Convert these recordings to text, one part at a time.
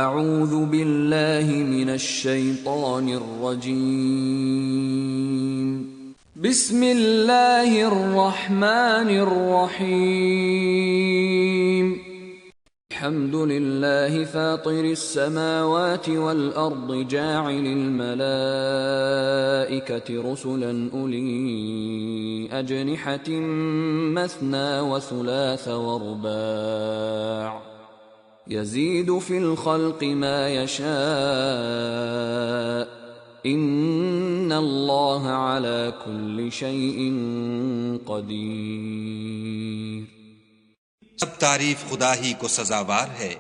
اعوذ باللہ من الشیطان الرجیم بسم اللہ الرحمن الرحیم الحمد للہ فاطر السماوات والارض جاعل الملائکة رسلا اولی اجنحة مثنى وثلاث ورباع يزيد في الخلق ما يشاء ان اللہ على كل شيء قدیر۔ سب تعریف خدا ہی کو سزاوار ہے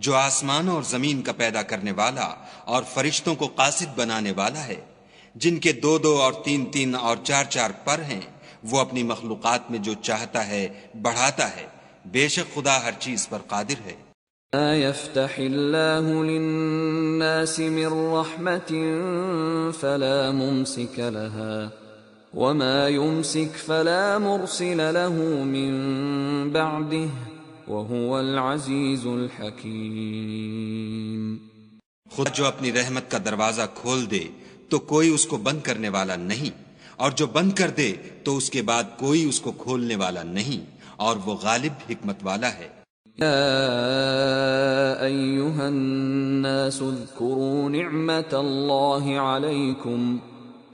جو آسمان اور زمین کا پیدا کرنے والا اور فرشتوں کو قاصد بنانے والا ہے، جن کے 2 اور 3 اور 4 پر ہیں۔ وہ اپنی مخلوقات میں جو چاہتا ہے بڑھاتا ہے، بے شک خدا ہر چیز پر قادر ہے۔ ما يفتح الله للناس من رحمة فلا ممسك لها وما يمسك فلا مرسل له من بعده وهو العزيز الحكيم۔ خدا جو اپنی رحمت کا دروازہ کھول دے تو کوئی اس کو بند کرنے والا نہیں، اور جو بند کر دے تو اس کے بعد کوئی اس کو کھولنے والا نہیں، اور وہ غالب حکمت والا ہے۔ يا أيها الناس اذكروا نعمة الله عليكم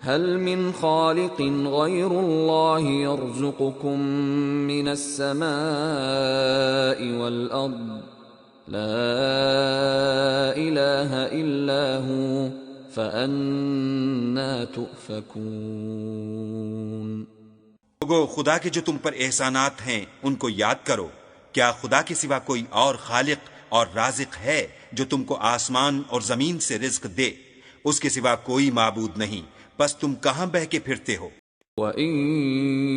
هل من خالق غير الله يرزقكم من السماء والأرض لا إله إلا هو فأنا تؤفكون۔ لوگو، خدا کے جو تم پر احسانات ہیں ان کو یاد کرو۔ کیا خدا کے سوا کوئی اور خالق اور رازق ہے جو تم کو آسمان اور زمین سے رزق دے؟ اس کے سوا کوئی معبود نہیں، بس تم کہاں بہ کے پھرتے ہو؟ وَإِن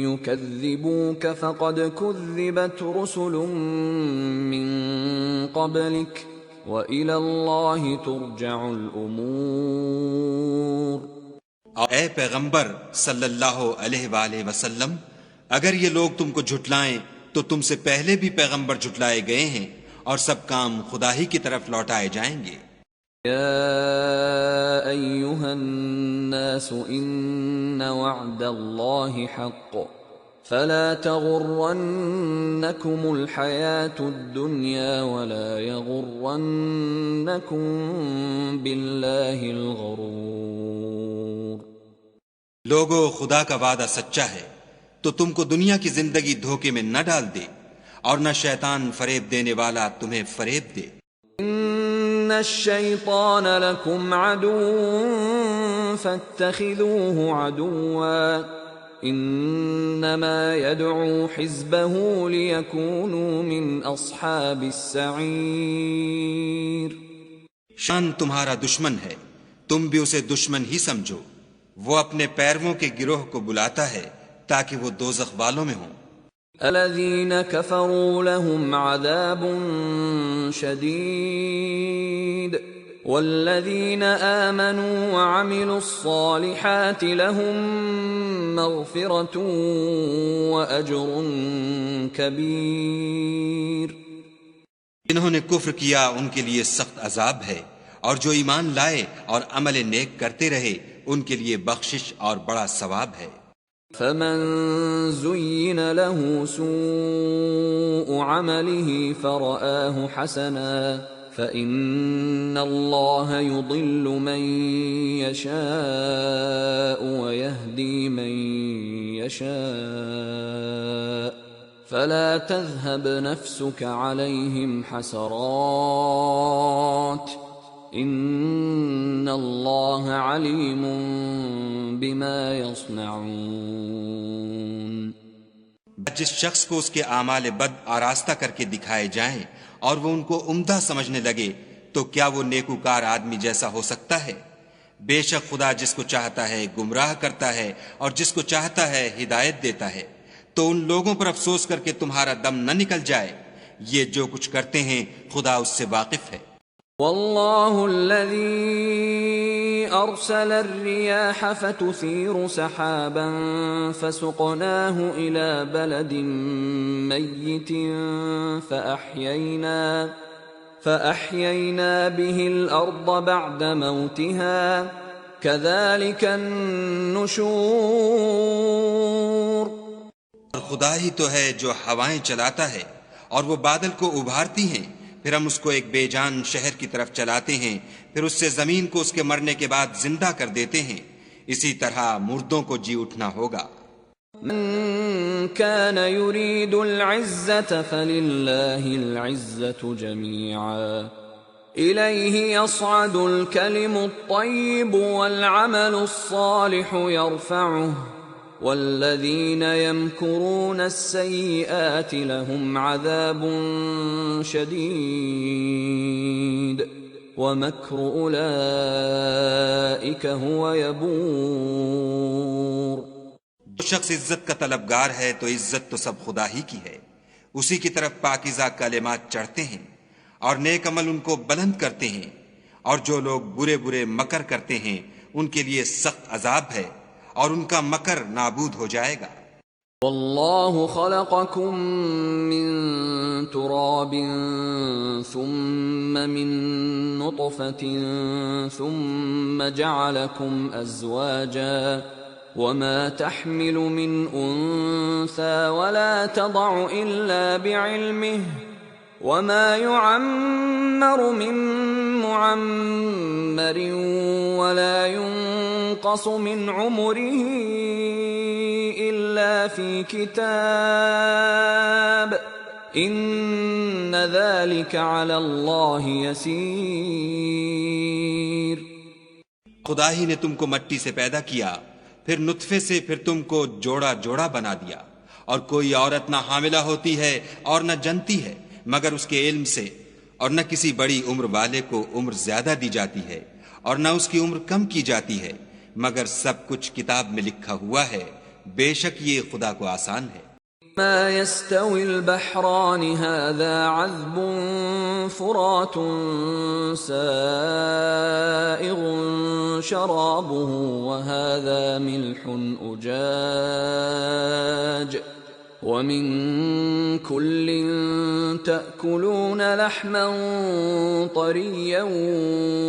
يُكَذِّبُوكَ فَقَدْ كُذِّبَتْ رُسُلٌ مِّن قَبْلِكَ وَإِلَى اللَّهِ تُرْجَعُ الْأُمُورُ۔ اور اے پیغمبر صلی اللہ علیہ وآلہ وسلم، اگر یہ لوگ تم کو جھٹلائیں تو تم سے پہلے بھی پیغمبر جھٹلائے گئے ہیں، اور سب کام خدا ہی کی طرف لوٹائے جائیں گے۔ یا ایھا الناس ان وعد اللہ حق فلا تغرنکم الحیاة الدنیا ولا یغرنکم باللہ الغرور۔ لوگو، خدا کا وعدہ سچا ہے، تو تم کو دنیا کی زندگی دھوکے میں نہ ڈال دے، اور نہ شیطان فریب دینے والا تمہیں فریب دے۔ ان الشیطان لکم عدو فاتخذوه عدوا انما يدعو حزبه ليكونوا من اصحاب السعیر۔ شان تمہارا دشمن ہے، تم بھی اسے دشمن ہی سمجھو۔ وہ اپنے پیرووں کے گروہ کو بلاتا ہے تاکہ وہ دوزخ والوں میں ہوں۔ الذين كفروا لهم عذاب شديد والذين آمنوا وعملوا الصالحات لهم مغفرة وأجر كبير۔ جنہوں نے کفر کیا ان کے لیے سخت عذاب ہے، اور جو ایمان لائے اور عمل نیک کرتے رہے ان کے لیے بخشش اور بڑا ثواب ہے۔ فمن زين له سوء عمله فرآه حسنا فإن الله يضل من يشاء ويهدي من يشاء فلا تذهب نفسك عليهم حسرات ان اللہ علیم بما یصنعون۔ جس شخص کو اس کے اعمال بد آراستہ کر کے دکھائے جائیں اور وہ ان کو عمدہ سمجھنے لگے تو کیا وہ نیکوکار آدمی جیسا ہو سکتا ہے؟ بے شک خدا جس کو چاہتا ہے گمراہ کرتا ہے اور جس کو چاہتا ہے ہدایت دیتا ہے۔ تو ان لوگوں پر افسوس کر کے تمہارا دم نہ نکل جائے، یہ جو کچھ کرتے ہیں خدا اس سے واقف ہے۔ واللہ الذی ارسل الرياح فتثير سحابا فسقناه الى بلد میت فأحيينا به الأرض بعد موتها كذلك النشور اور خدا ہی تو ہے جو ہوائیں چلاتا ہے اور وہ بادل کو ابھارتی ہیں، پھر ہم اس کو ایک بے جان شہر کی طرف چلاتے ہیں، پھر اس سے زمین کو اس کے مرنے کے بعد زندہ کر دیتے ہیں، اسی طرح مردوں کو جی اٹھنا ہوگا۔ من كان يريد العزة فلله العزة جميعا إليه يصعد الكلم الطيب والعمل الصالح يرفعه والذين يمكرون السيئات لهم عذاب شديد ومكر أولئك هو يبور۔ جو شخص عزت کا طلبگار ہے تو عزت تو سب خدا ہی کی ہے، اسی کی طرف پاکیزہ کلمات چڑھتے ہیں اور نیک عمل ان کو بلند کرتے ہیں، اور جو لوگ برے برے مکر کرتے ہیں ان کے لیے سخت عذاب ہے اور ان کا مکر نابود ہو جائے گا۔ واللہ خلقکم من تراب ثم من نطفة ثم جعلکم ازواجا وما تحمل من انثى ولا تضع الا بعلمه وما يعمر من معمر ولا ينقص من عمره الا في كتاب ان ذلك على الله يسير۔ خدا ہی نے تم کو مٹی سے پیدا کیا، پھر نطفے سے، پھر تم کو جوڑا جوڑا بنا دیا، اور کوئی عورت نہ حاملہ ہوتی ہے اور نہ جنتی ہے مگر اس کے علم سے، اور نہ کسی بڑی عمر والے کو عمر زیادہ دی جاتی ہے اور نہ اس کی عمر کم کی جاتی ہے، مگر سب کچھ کتاب میں لکھا ہوا ہے، بے شک یہ خدا کو آسان ہے۔ ما يستوي البحران هذا عذب فرات سائغ شرابه وهذا ملح أجاج ومن كل تأكلون لحما طريا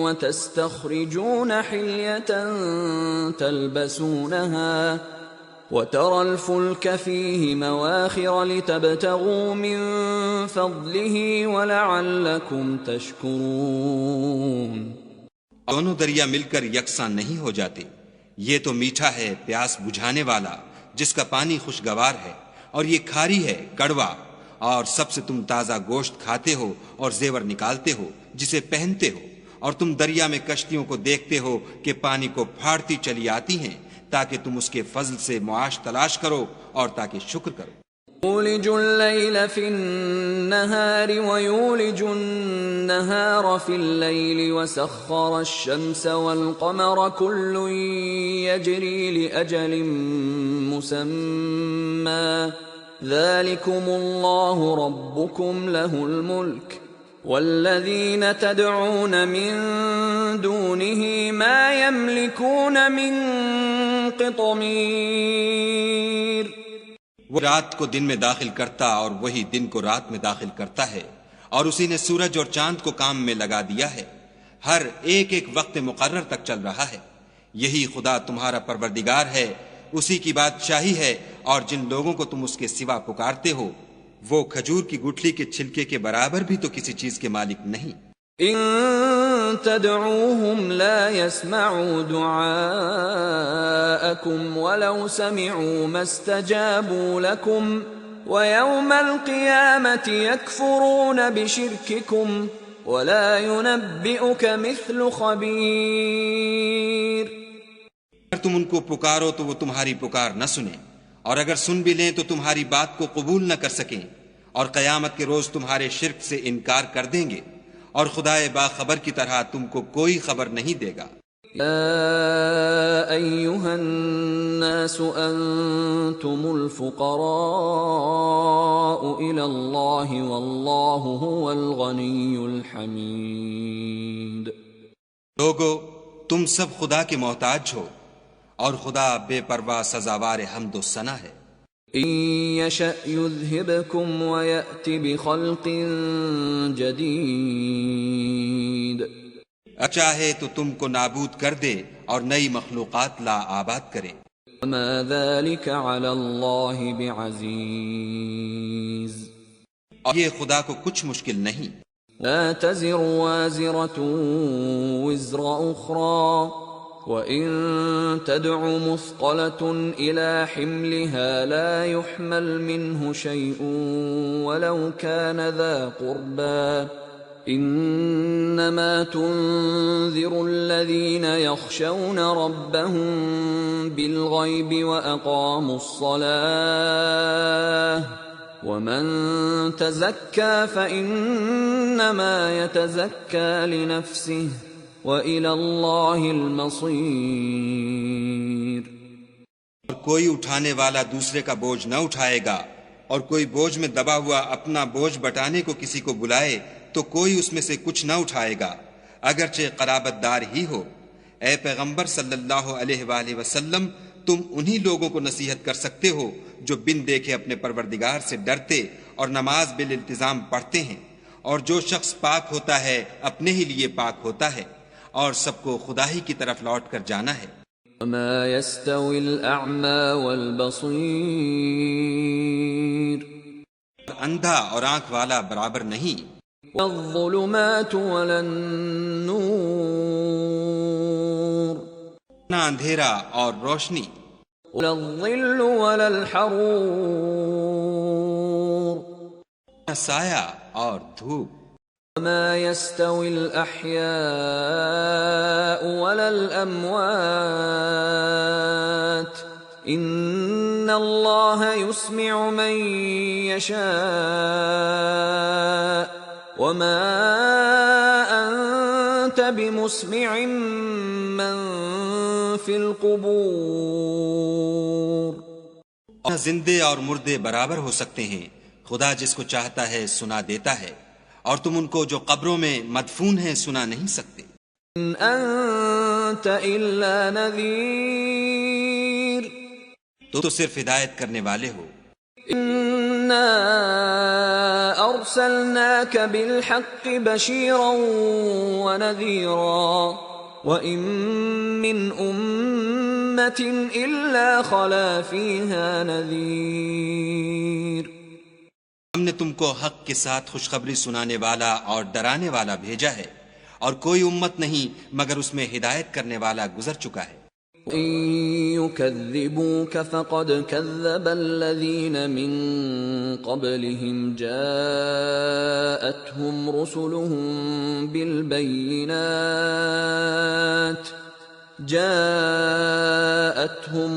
وتستخرجون حلية تلبسونها وترى الفلك فيه مواخر لتبتغوا من فضله ولعلكم تشكرون۔ دونوں دریا مل کر یکساں نہیں ہو جاتے، یہ تو میٹھا ہے پیاس بجھانے والا جس کا پانی خوشگوار ہے، اور یہ کھاری ہے کڑوا، اور سب سے تم تازہ گوشت کھاتے ہو اور زیور نکالتے ہو جسے پہنتے ہو، اور تم دریا میں کشتیوں کو دیکھتے ہو کہ پانی کو پھاڑتی چلی آتی ہیں تاکہ تم اس کے فضل سے معاش تلاش کرو اور تاکہ شکر کرو۔ يولج الليل في النهار ويولج النهار في الليل وسخر الشمس والقمر كل يجري لأجل مسمى ذلكم الله ربكم له الملك والذين تدعون من دونه ما يملكون من قطمير۔ وہ رات کو دن میں داخل کرتا اور وہی دن کو رات میں داخل کرتا ہے، اور اسی نے سورج اور چاند کو کام میں لگا دیا ہے، ہر ایک ایک وقت مقرر تک چل رہا ہے۔ یہی خدا تمہارا پروردگار ہے، اسی کی بادشاہی ہے، اور جن لوگوں کو تم اس کے سوا پکارتے ہو وہ کھجور کی گٹھلی کے چھلکے کے برابر بھی تو کسی چیز کے مالک نہیں۔ ان تدعوهم لا يسمعوا دعاءكم ولو سمعوا ما استجابوا لكم ويوم القيامة يكفرون بشرككم ولا ينبئك مثل خبير۔ اگر تم ان کو پکارو تو وہ تمہاری پکار نہ سنیں، اور اگر سن بھی لیں تو تمہاری بات کو قبول نہ کر سکیں، اور قیامت کے روز تمہارے شرک سے انکار کر دیں گے، اور خدائے باخبر کی طرح تم کو کوئی خبر نہیں دے گا۔ يا أيها الناس أنتم الفقراء إلى الله والله هو الغني الحميد۔ لوگو تم سب خدا کے محتاج ہو، اور خدا بے پرواہ سزاوار حمد و ثنا ہے۔ إن يشأ يذهبكم ويأت بخلق جديد چاہے تو تم کو نابود کر دے اور نئی مخلوقات لا آباد کرے. وما ذلك على الله بعزيز اور یہ خدا کو کچھ مشکل نہیں. لا تزر وازرة وزر أخرى وإن تدع مثقلة إلى حملها لا يحمل منه شيء ولو كان ذا قربى إنما تنذر الذين يخشون ربهم بالغيب وأقاموا الصلاة ومن تزكى فإنما يتزكى لنفسه وإلى الله المصير. اور کوئی اٹھانے والا دوسرے کا بوجھ نہ اٹھائے گا، اور کوئی بوجھ میں دبا ہوا اپنا بوجھ بٹانے کو کسی کو بلائے تو کوئی اس میں سے کچھ نہ اٹھائے گا، اگرچہ قرابت دار ہی ہو. اے پیغمبر صلی اللہ علیہ وآلہ وسلم، تم انہی لوگوں کو نصیحت کر سکتے ہو جو بن دیکھے اپنے پروردگار سے ڈرتے اور نماز بالالتزام پڑھتے ہیں، اور جو شخص پاک ہوتا ہے اپنے ہی لیے پاک ہوتا ہے، اور سب کو خدا ہی کی طرف لوٹ کر جانا ہے. وما يستوي الأعمى والبصير اندھا اور آنکھ والا برابر نہیں. والظلمات ولا النور نہ اندھیرا اور روشنی، ولا الظل ولا الحرور نہ سایہ اور دھوپ. وما يستوي الأحياء ولا الأموات إن الله يسمع من يشاء وما أنت بمسمع من في القبور. اور زندے اور مردے برابر ہو سکتے ہیں، خدا جس کو چاہتا ہے سنا دیتا ہے، اور تم ان کو جو قبروں میں مدفون ہیں سنا نہیں سکتے. إن أنت إلا نذير تو صرف ہدایت کرنے والے ہو. إنا أرسلناك بالحق بشيرا ونذيرا وإن من أمة إلا خلا فيها نذير. ہم نے تم کو حق کے ساتھ خوشخبری سنانے والا اور ڈرانے والا بھیجا ہے، اور کوئی امت نہیں مگر اس میں ہدایت کرنے والا گزر چکا ہے. إن يكذبوك فقد كذب الذين من قبلهم جاءتهم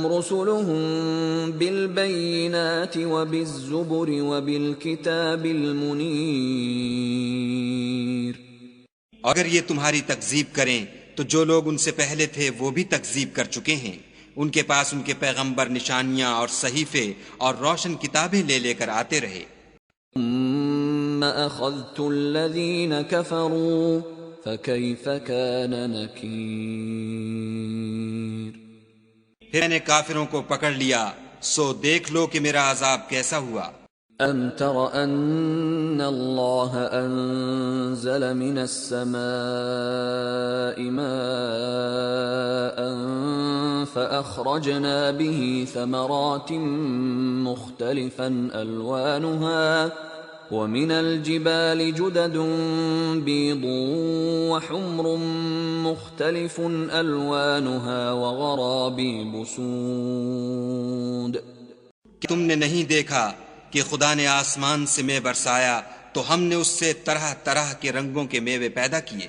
رسلهم بالبينات وبالزبر وبالكتاب المنير. اگر یہ تمہاری تکذیب کریں تو جو لوگ ان سے پہلے تھے وہ بھی تکذیب کر چکے ہیں. ان کے پاس ان کے پیغمبر نشانیاں اور صحیفے اور روشن کتابیں لے لے کر آتے رہے. ثم أخذت الذين كفروا فكيف كان نكير. پھر میں نے کافروں کو پکڑ لیا، سو دیکھ لو کہ میرا عذاب کیسا ہوا. أَمْ تَرَ أَنَّ اللَّهَ أَنزَلَ مِنَ السَّمَاءِ مَاءً فَأَخْرَجْنَا بِهِ ثَمَرَاتٍ مُخْتَلِفًا أَلْوَانُهَا وَمِنَ الْجِبَالِ جُدَدٌ بِيضٌ وَحُمْرٌ مُخْتَلِفٌ أَلْوَانُهَا وَغَرَابِيبُ سُودٌ. تم نے نہیں دیکھا کہ خدا نے آسمان سے مے برسایا تو ہم نے اس سے طرح طرح کے رنگوں کے میوے پیدا کیے،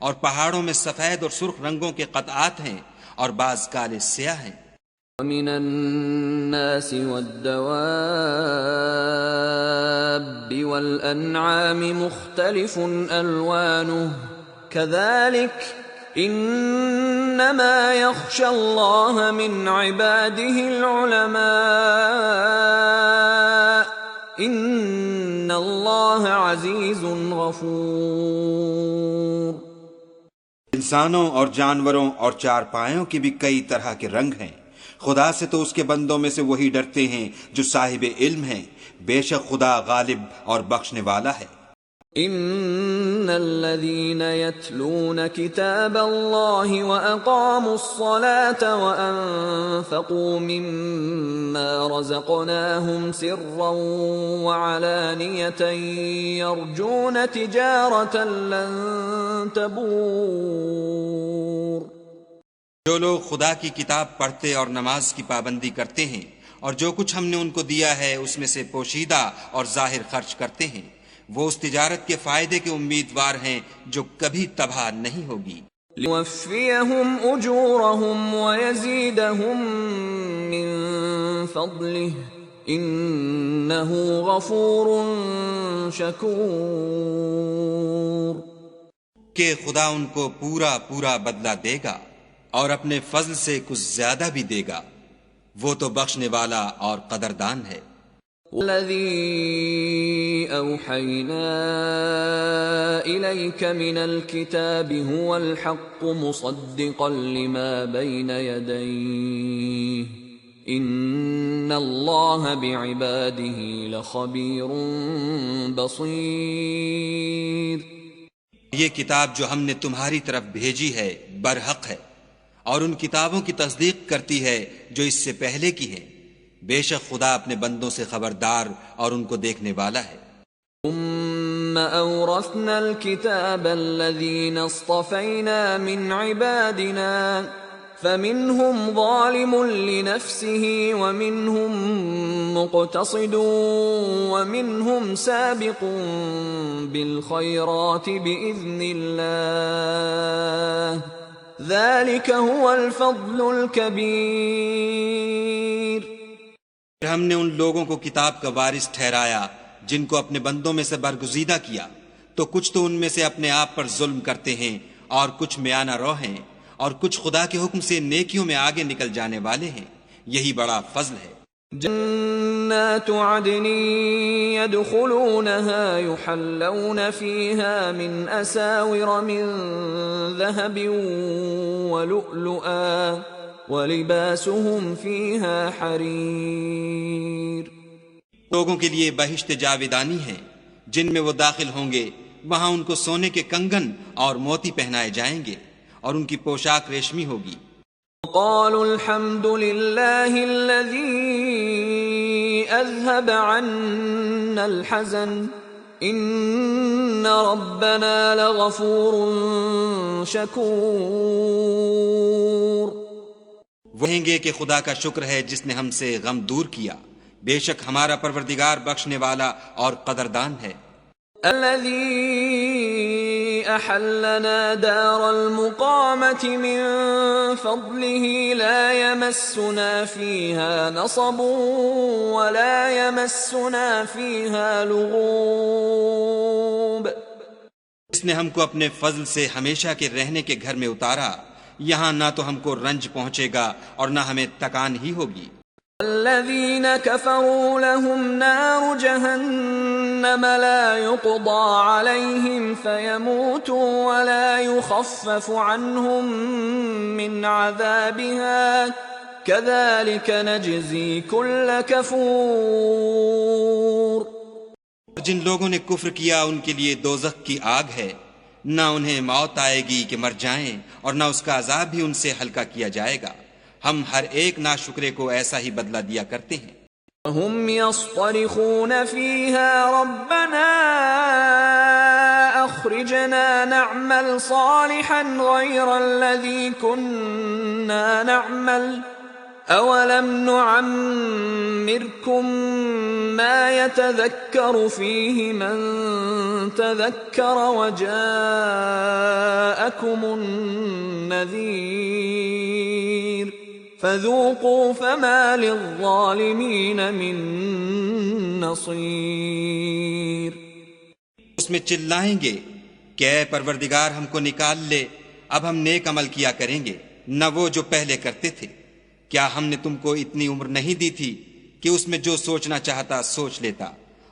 اور پہاڑوں میں سفید اور سرخ رنگوں کے قطعات ہیں اور بعض کالے سیاہ ہیں. وَمِنَ النَّاسِ وَالدَّوَابِّ وَالْأَنْعَامِ مُخْتَلِفٌ أَلْوَانُهُ كَذَلِكَ إِنَّمَا يَخْشَى اللَّهَ مِنْ عِبَادِهِ الْعُلَمَاءُ إِنَّ اللَّهَ عَزِيزٌ غَفُورٌ. انسانوں اور جانوروں اور چار پایوں کے بھی کئی طرح کے رنگ ہیں، خدا سے تو اس کے بندوں میں سے وہی ڈرتے ہیں جو صاحب علم ہیں، بے شک خدا غالب اور بخشنے والا ہے۔ ان الذين يتلون كتاب الله واقاموا الصلاه وانفقوا مما رزقناهم سرا وعلانيه يرجون تجاره لن تبور، جو لوگ خدا کی کتاب پڑھتے اور نماز کی پابندی کرتے ہیں اور جو کچھ ہم نے ان کو دیا ہے اس میں سے پوشیدہ اور ظاہر خرچ کرتے ہیں، وہ اس تجارت کے فائدے کے امیدوار ہیں جو کبھی تباہ نہیں ہوگی۔ ليوفيهم اجورهم ويزيدهم من فضله انه غفور شكور، کہ خدا ان کو پورا پورا بدلہ دے گا اور اپنے فضل سے کچھ زیادہ بھی دے گا، وہ تو بخشنے والا اور قدردان ہے۔ الذي أوحينا إليك من الكتاب هو الحق مصدقا لما بين يديه إن الله بعباده لخبير بصير۔ یہ کتاب جو ہم نے تمہاری طرف بھیجی ہے برحق ہے اور ان کتابوں کی تصدیق کرتی ہے جو اس سے پہلے کی ہیں، بے شک خدا اپنے بندوں سے خبردار اور ان کو دیکھنے والا ہے۔ ثم أورثنا الكتاب الذين اصطفينا من عبادنا فمنهم ظالم لنفسه ومنهم مقتصد ومنهم سابق بالخيرات بإذن الله ذلك هو الفضل الكبير۔ پھر ہم نے ان لوگوں کو کتاب کا وارث ٹھہرایا جن کو اپنے بندوں میں سے برگزیدہ کیا، تو کچھ تو ان میں سے اپنے آپ پر ظلم کرتے ہیں اور کچھ میانہ رو ہیں اور کچھ خدا کے حکم سے نیکیوں میں آگے نکل جانے والے ہیں، یہی بڑا فضل ہے۔ جنات عدن يدخلونها يحلون فيها من أساور من ذهب ولؤلؤا وَلِبَاسُهُمْ فِيهَا حَرِيرٌ، لوگوں کے لیے بہشت جاویدانی ہیں جن میں وہ داخل ہوں گے، وہاں ان کو سونے کے کنگن اور موتی پہنائے جائیں گے اور ان کی پوشاک ریشمی ہوگی۔ قالوا الحمد لله الذي أذهب عنا الحزن إن ربنا لغفور شكور، کہیں گے کہ خدا کا شکر ہے جس نے ہم سے غم دور کیا، بے شک ہمارا پروردگار بخشنے والا اور قدردان ہے۔ الذي أحلنا دار المقامة من فضله لا يمسنا فيها نصب ولا يمسنا فيها لغوب، اس نے ہم کو اپنے فضل سے ہمیشہ کے رہنے کے گھر میں اتارا، یہاں نہ تو ہم کو رنج پہنچے گا اور نہ ہمیں تکان ہی ہوگی۔ الذين كفروا لهم نار جهنم لا يقضى عليهم فيموتوا ولا يخفف عنهم من عذابها كذلك نجزي كل كفور، جن لوگوں نے کفر کیا ان کے لیے دوزخ کی آگ ہے، نہ انہیں موت آئے گی کہ مر جائیں اور نہ اس کا عذاب بھی ان سے ہلکا کیا جائے گا، ہم ہر ایک ناشکرے کو ایسا ہی بدلہ دیا کرتے ہیں۔ هم يصطرخون فيها ربنا أخرجنا نعمل صالحا غير الذي كنا نعمل أولم نعمركم ما يتذكر فيه من تذكر وجاءكم النذير فذوقوا فما للظالمين من نصير۔ اس میں چلائیں گے کہ اے پروردگار ہم کو نکال لے، اب ہم نیک عمل کیا کریں گے نہ وہ جو پہلے کرتے تھے، کیا ہم نے تم کو اتنی عمر نہیں دی تھی کہ اس میں جو سوچنا چاہتا سوچ لیتا،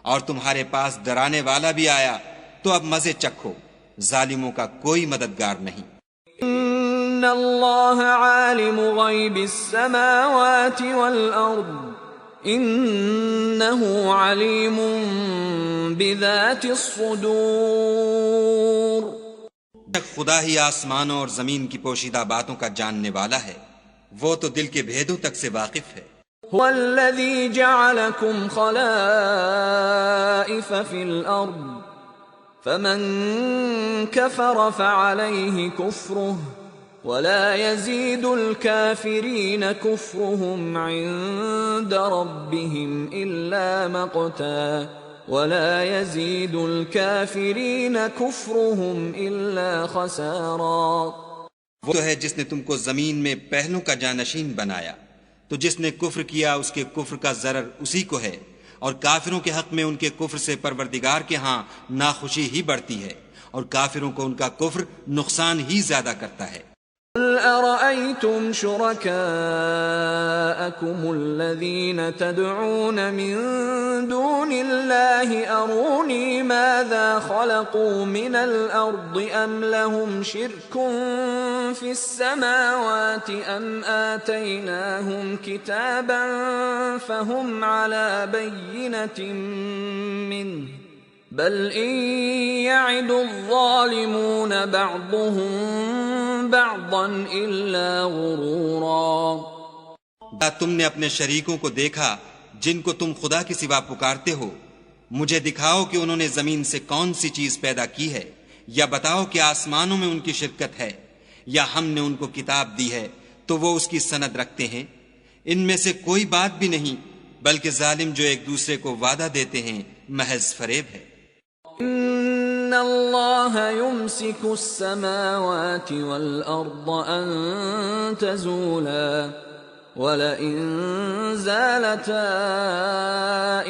اور تمہارے پاس ڈرانے والا بھی آیا، تو اب مزے چکھو، ظالموں کا کوئی مددگار نہیں۔ إن اللہ عالم غیب السماوات والارض انہ علیم بذات الصدور. خدا ہی آسمانوں اور زمین کی پوشیدہ باتوں کا جاننے والا ہے، وہ تو دل کے بھیدوں تک سے واقف ہے. هو الذي جعلكم خلائف في الأرض فمن كفر فعليه كفره ولا يزيد الكافرين كفرهم عند ربهم إلا مقتا ولا يزيد الكافرين كفرهم إلا خسارا. وہ تو ہے جس نے تم کو زمین میں پہلوں کا جانشین بنایا، تو جس نے کفر کیا اس کے کفر کا ضرر اسی کو ہے، اور کافروں کے حق میں ان کے کفر سے پروردگار کے ہاں ناخوشی ہی بڑھتی ہے، اور کافروں کو ان کا کفر نقصان ہی زیادہ کرتا ہے. قل أرأيتم شركاءكم الذين تدعون من دون الله أروني ماذا خلقوا من الأرض أم لهم شرك في السماوات أم آتيناهم كتابا فهم على بينة منه بل إن يعد الظالمون بعضهم بعضا إلا غرورا. تم نے اپنے شریکوں کو دیکھا جن کو تم خدا کے سوا پکارتے ہو؟ مجھے دکھاؤ کہ انہوں نے زمین سے کون سی چیز پیدا کی ہے، یا بتاؤ کہ آسمانوں میں ان کی شرکت ہے، یا ہم نے ان کو کتاب دی ہے تو وہ اس کی سند رکھتے ہیں. ان میں سے کوئی بات بھی نہیں، بلکہ ظالم جو ایک دوسرے کو وعدہ دیتے ہیں محض فریب ہے. ان اللہ یمسک السماوات والارض ان تزولا ولئن زالتا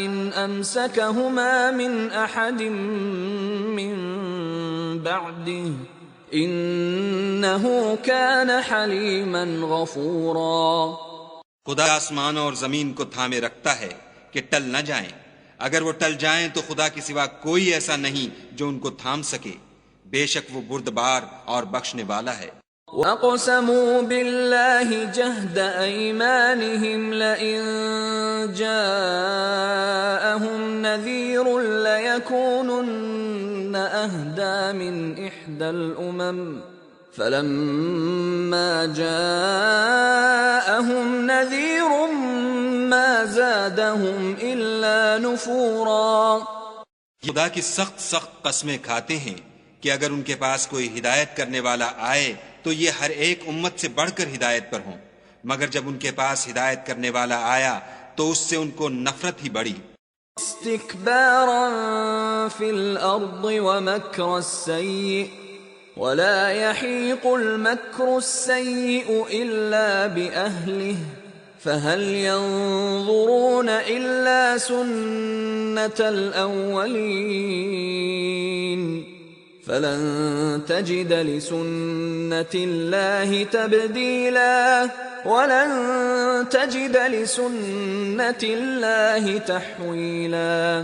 ان امسکہما من احد من بعده انہ کان حلیما غفورا. خدا آسمان اور زمین کو تھامے رکھتا ہے کہ ٹل نہ جائیں، اگر وہ ٹل جائیں تو خدا کے سوا کوئی ایسا نہیں جو ان کو تھام سکے، بے شک وہ بردبار اور بخشنے والا ہے. وَأَقْسَمُوا بِاللَّهِ جَهْدَ أَيْمَانِهِمْ لَئِن جَاءَهُمْ نَذِيرٌ لَيَكُونُنَّ أَهْدَى مِنْ إِحْدَى الْأُمَمِ فَلَمَّا جَاءَهُمْ نَذِيرٌ مَا زَادَهُمْ إِلَّا نُفُورًا. خدا کی سخت قسمیں کھاتے ہیں کہ اگر ان کے پاس کوئی ہدایت کرنے والا آئے تو یہ ہر ایک امت سے بڑھ کر ہدایت پر ہوں، مگر جب ان کے پاس ہدایت کرنے والا آیا تو اس سے ان کو نفرت ہی بڑھی. استکبارا فی الارض ومکر السیئ ولا يحيق المكر السيء إلا بأهله فهل ينظرون إلا سنة الأولين فلن تجد لسنة الله تبديلا ولن تجد لسنة الله تحويلا.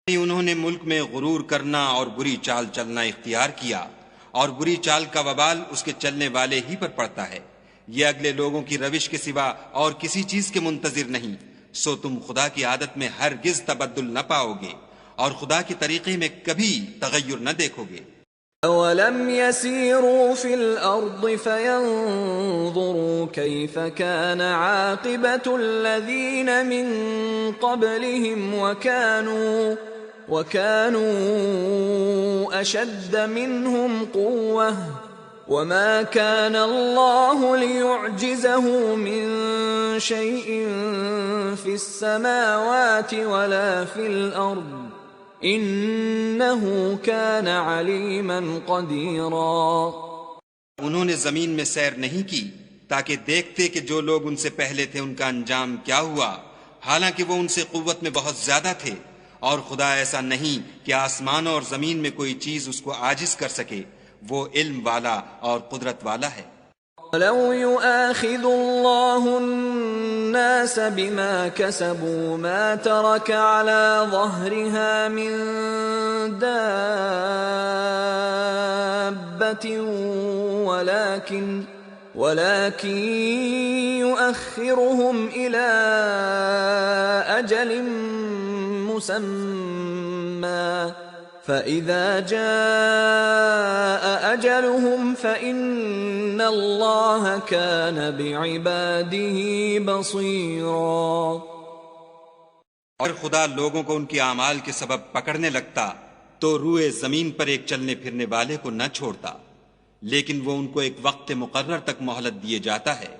انہوں نے ملک میں غرور کرنا اور بری چال چلنا اختیار کیا، اور بری چال کا وبال اس کے چلنے والے ہی پر پڑتا ہے. یہ اگلے لوگوں کی روش کے سوا اور کسی چیز کے منتظر نہیں، سو تم خدا کی عادت میں ہرگز تبدل نہ پاؤ گے اور خدا کے طریقے میں کبھی تغیر نہ دیکھو گے. أَوَلَمْ يَسِيرُوا فِي الْأَرْضِ فَيَنْظُرُوا كَيْفَ كَانَ عَاقِبَةُ الَّذِينَ مِنْ قَبْلِهِمْ وَكَانُوا أَشَدَّ مِنْهُمْ قُوَّةً وَمَا كَانَ اللَّهُ لِيُعْجِزَهُ مِنْ شَيْءٍ فِي السَّمَاوَاتِ وَلَا فِي الْأَرْضِ انہ کان علیما قدیرا. انہوں نے زمین میں سیر نہیں کی تاکہ دیکھتے کہ جو لوگ ان سے پہلے تھے ان کا انجام کیا ہوا، حالانکہ وہ ان سے قوت میں بہت زیادہ تھے، اور خدا ایسا نہیں کہ آسمان اور زمین میں کوئی چیز اس کو عاجز کر سکے، وہ علم والا اور قدرت والا ہے. وَلَوْ يُؤَاخِذُ اللَّهُ الناس بما كسبوا ما ترك على ظهرها من دابة ولكن يؤخرهم إلى أجل مسمى فإذا جاء أجلهم فإن الله كان بعباده بصيرا۔ اور خدا لوگوں کو ان کے اعمال کے سبب پکڑنے لگتا تو روئے زمین پر ایک چلنے پھرنے والے کو نہ چھوڑتا، لیکن وہ ان کو ایک وقت مقرر تک مہلت دیے جاتا ہے،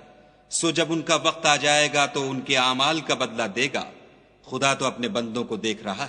سو جب ان کا وقت آ جائے گا تو ان کے اعمال کا بدلہ دے گا۔ خدا تو اپنے بندوں کو دیکھ رہا ہے۔